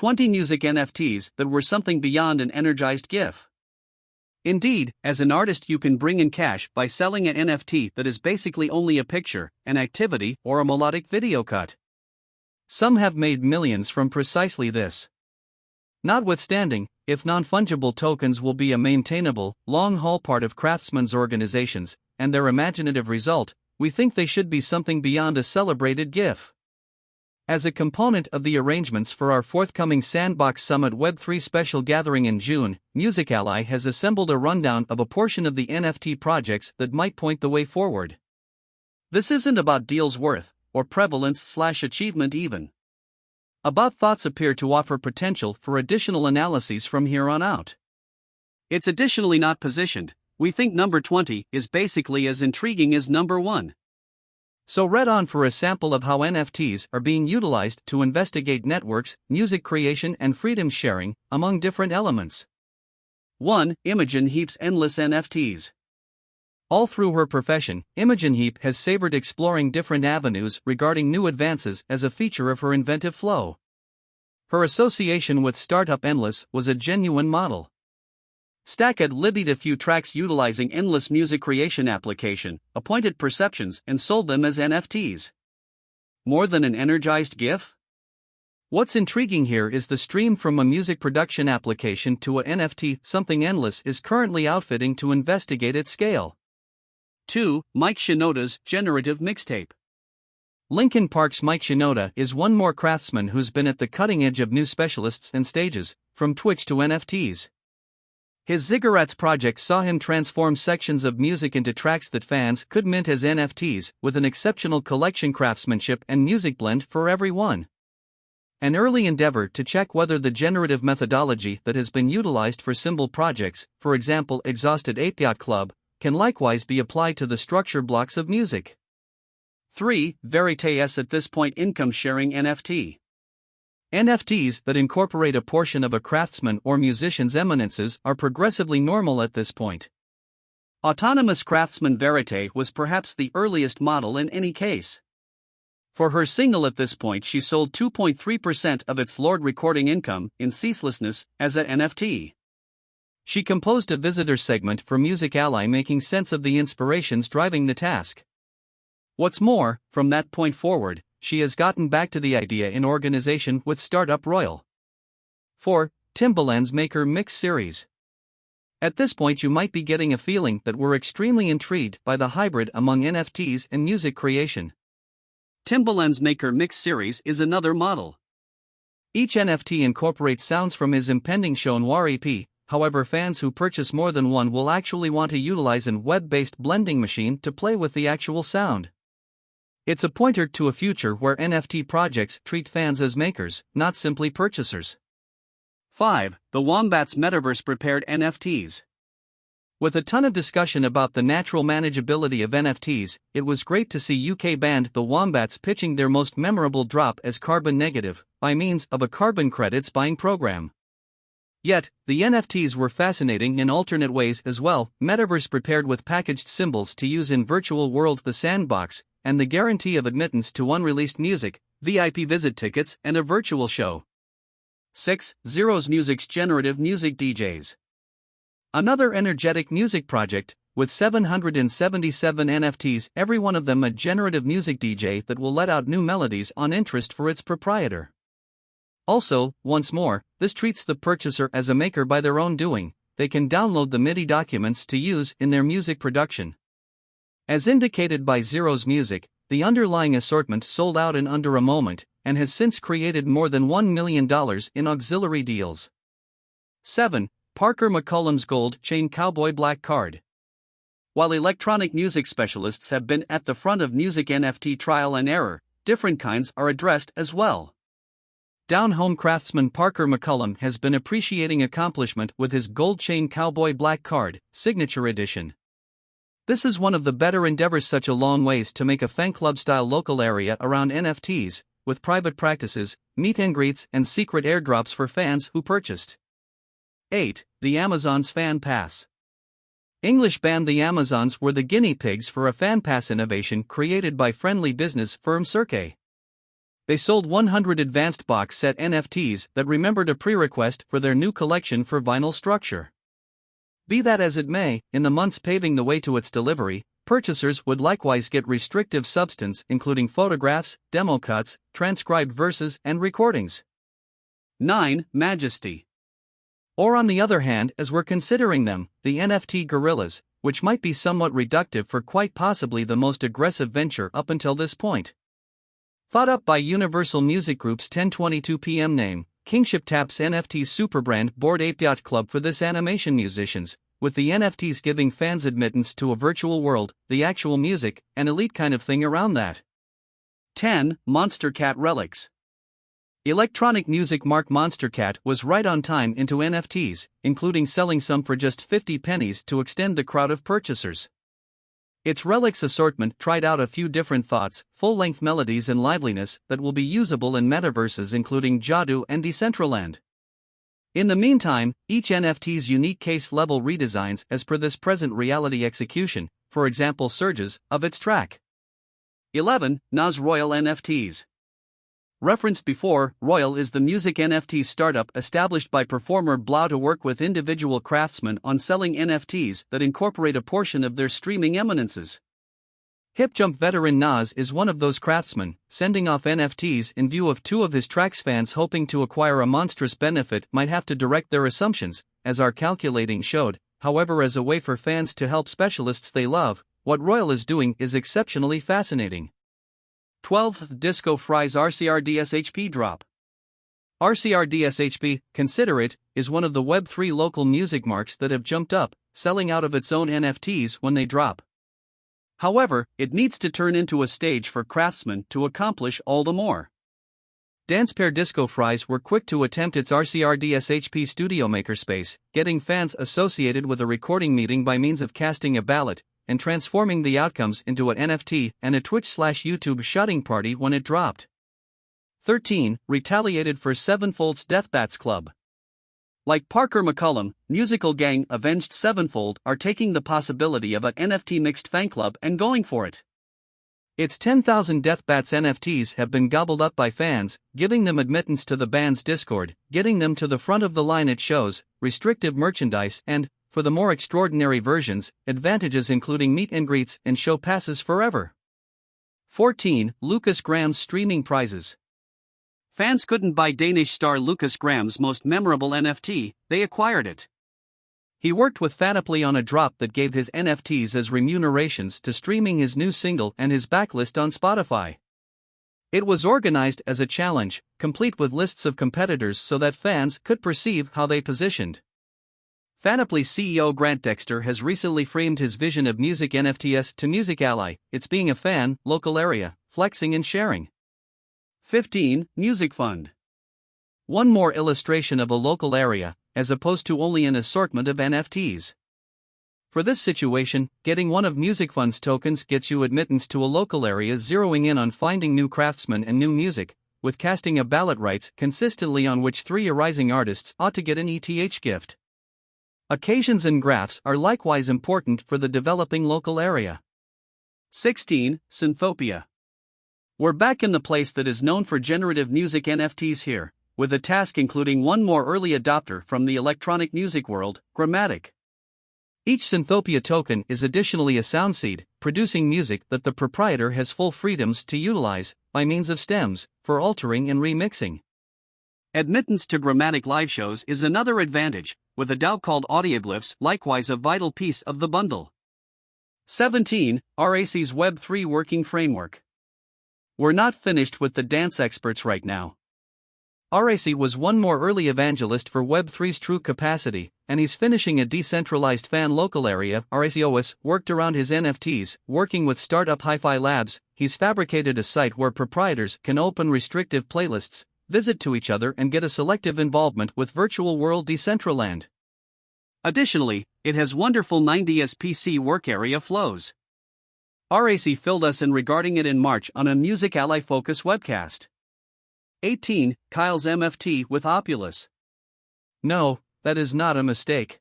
20 music NFTs that were something beyond an energized GIF. Indeed, as an artist, you can bring in cash by selling an NFT that is basically only a picture, an activity, or a melodic video cut. Some have made millions from precisely this. Notwithstanding, if non-fungible tokens will be a maintainable, long-haul part of craftsmen's organizations, and their imaginative result, we think they should be something beyond a celebrated GIF. As a component of the arrangements for our forthcoming Sandbox Summit Web3 special gathering in June, Musically has assembled a rundown of a portion of the NFT projects that might point the way forward. This isn't about deals worth, or prevalence/achievement even. About thoughts appear to offer potential for additional analyses from here on out. It's additionally not positioned. We think number 20 is basically as intriguing as number 1. So read on for a sample of how NFTs are being utilized to investigate networks, music creation and freedom sharing, among different elements. 1. Imogen Heap's endless NFTs. All through her profession, Imogen Heap has savored exploring different avenues regarding new advances as a feature of her inventive flow. Her association with startup Endless was a genuine model. Stack had libbied a few tracks utilizing Endless music creation application, appointed perceptions, and sold them as NFTs. More than an energized GIF? What's intriguing here is the stream from a music production application to a NFT, something Endless is currently outfitting to investigate at scale. 2. Mike Shinoda's generative mixtape. Linkin Park's Mike Shinoda is one more craftsman who's been at the cutting edge of new specialists and stages, from Twitch to NFTs. His Ziggurats project saw him transform sections of music into tracks that fans could mint as NFTs, with an exceptional collection craftsmanship and music blend for everyone. An early endeavor to check whether the generative methodology that has been utilized for symbol projects, for example Exhausted Ape Yacht Club, can likewise be applied to the structure blocks of music. 3. Veritas at this point income sharing NFT. NFTs that incorporate a portion of a craftsman or musician's eminences are progressively normal at this point. Autonomous craftsman Verite was perhaps the earliest model in any case. For her single at this point she sold 2.3% of its Lord recording income in Ceaselessness as a NFT. She composed a visitor segment for Musically making sense of the inspirations driving the task. What's more, from that point forward, she has gotten back to the idea in organization with Startup Royal. 4. Timbaland's Maker Mix Series. At this point you might be getting a feeling that we're extremely intrigued by the hybrid among NFTs and music creation. Timbaland's Maker Mix Series is another model. Each NFT incorporates sounds from his impending show Noir EP, however fans who purchase more than one will actually want to utilize a web-based blending machine to play with the actual sound. It's a pointer to a future where NFT projects treat fans as makers, not simply purchasers. 5. The Wombats Metaverse Prepared NFTs. With a ton of discussion about the natural manageability of NFTs, it was great to see UK band The Wombats pitching their most memorable drop as carbon negative, by means of a carbon credits buying program. Yet, the NFTs were fascinating in alternate ways as well, metaverse prepared with packaged symbols to use in virtual world The Sandbox, and the guarantee of admittance to unreleased music, VIP visit tickets and a virtual show. 6. Zero's Music's generative music DJs. Another energetic music project, with 777 NFTs, every one of them a generative music DJ that will let out new melodies on interest for its proprietor. Also, once more, this treats the purchaser as a maker by their own doing. They can download the MIDI documents to use in their music production. As indicated by Zero's Music, the underlying assortment sold out in under a moment, and has since created more than $1 million in auxiliary deals. 7. Parker McCollum's Gold Chain Cowboy Black Card. While electronic music specialists have been at the front of music NFT trial and error, different kinds are addressed as well. Down-home craftsman Parker McCollum has been appreciating accomplishment with his Gold Chain Cowboy Black Card, Signature Edition. This is one of the better endeavors such a long ways to make a fan club-style local area around NFTs, with private practices, meet and greets and secret airdrops for fans who purchased. 8. The Amazons Fan Pass. English band The Amazons were the guinea pigs for a fan pass innovation created by friendly business firm Cirque. They sold 100 advanced box set NFTs that remembered a pre-request for their new collection for vinyl structure. Be that as it may, in the months paving the way to its delivery, purchasers would likewise get restrictive substance including photographs, demo cuts, transcribed verses, and recordings. 9. Majesty. Or on the other hand, as we're considering them, the NFT gorillas, which might be somewhat reductive for quite possibly the most aggressive venture up until this point. Thought up by Universal Music Group's 1022 PM name, Kingship taps NFT's superbrand Bored Ape Yacht Club for this animation musicians, with the NFTs giving fans admittance to a virtual world, the actual music, an elite kind of thing around that. 10. Monster Cat relics. Electronic music mark Monster Cat was right on time into NFTs, including selling some for just 50 pennies to extend the crowd of purchasers. Its relics assortment tried out a few different thoughts, full-length melodies and liveliness that will be usable in metaverses including Jadu and Decentraland. In the meantime, each NFT's unique case-level redesigns as per this present reality execution, for example surges, of its track. 11. Nas Royal NFTs. Referenced before, Royal is the music NFT startup established by performer Blau to work with individual craftsmen on selling NFTs that incorporate a portion of their streaming eminences. Hip jump veteran Nas is one of those craftsmen, sending off NFTs in view of two of his tracks. Fans hoping to acquire a monstrous benefit might have to direct their assumptions, as our calculating showed. However, as a way for fans to help specialists they love, what Royal is doing is exceptionally fascinating. 12. Disco Fries RCRDSHP drop. RCRDSHP, consider it, is one of the Web3 local music marks that have jumped up, selling out of its own NFTs when they drop. However, it needs to turn into a stage for craftsmen to accomplish all the more. Dance pair Disco Fries were quick to attempt its RCRDSHP studio makerspace, getting fans associated with a recording meeting by means of casting a ballot, and transforming the outcomes into an NFT and a Twitch/YouTube shouting party when it dropped. 13. Retaliated for Sevenfold's Deathbats Club. Like Parker McCullum, Musical Gang Avenged Sevenfold are taking the possibility of an NFT mixed fan club and going for it. Its 10,000 Deathbats NFTs have been gobbled up by fans, giving them admittance to the band's Discord, getting them to the front of the line at shows, restrictive merchandise, and, for the more extraordinary versions, advantages including meet and greets and show passes forever. 14. Lucas Graham's streaming prizes. Fans couldn't buy Danish star Lucas Graham's most memorable NFT, they acquired it. He worked with Fanaply on a drop that gave his NFTs as remunerations to streaming his new single and his backlist on Spotify. It was organized as a challenge, complete with lists of competitors so that fans could perceive how they positioned. Fanaply's CEO Grant Dexter has recently framed his vision of music NFTs to Music Ally, it's being a fan, local area, flexing and sharing. 15. Music Fund. One more illustration of a local area, as opposed to only an assortment of NFTs. For this situation, getting one of Music Fund's tokens gets you admittance to a local area, zeroing in on finding new craftsmen and new music, with casting a ballot rights consistently on which 3 arising artists ought to get an ETH gift. Occasions and graphs are likewise important for the developing local area. 16. Synthopia. We're back in the place that is known for generative music NFTs here, with a task including one more early adopter from the electronic music world, Grammatic. Each Synthopia token is additionally a sound seed, producing music that the proprietor has full freedoms to utilize, by means of stems, for altering and remixing. Admittance to Grammatic live shows is another advantage, with a DAO called Audioglyphs likewise a vital piece of the bundle. 17. RAC's Web3 Working Framework. We're not finished with the dance experts right now. RAC was one more early evangelist for Web3's true capacity, and he's finishing a decentralized fan local area. RACOS worked around his NFTs, working with startup Hi-Fi Labs. He's fabricated a site where proprietors can open restrictive playlists, visit to each other and get a selective involvement with virtual world Decentraland. Additionally, it has wonderful 9ds PC work area flows. RAC filled us in regarding it in March on a Music Ally Focus webcast. 18. Kyle's MFT with Opulus. No, that is not a mistake.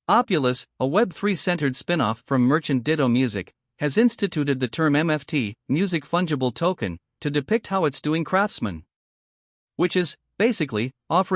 Opulus, a Web3-centered spin-off from Merchant Ditto Music, has instituted the term MFT, Music Fungible Token, to depict how it's doing craftsmen. Which is, basically, offering